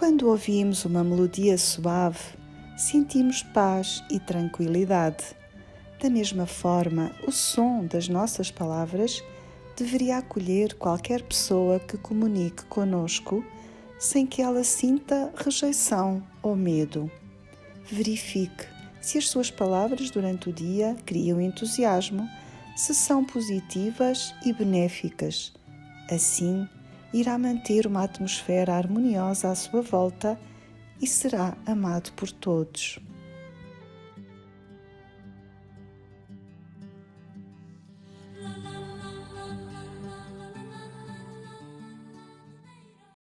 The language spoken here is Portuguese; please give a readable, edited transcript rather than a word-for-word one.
Quando ouvimos uma melodia suave, sentimos paz e tranquilidade. Da mesma forma, o som das nossas palavras deveria acolher qualquer pessoa que comunique conosco sem que ela sinta rejeição ou medo. Verifique se as suas palavras durante o dia criam entusiasmo, se são positivas e benéficas. Assim, irá manter uma atmosfera harmoniosa à sua volta e será amado por todos.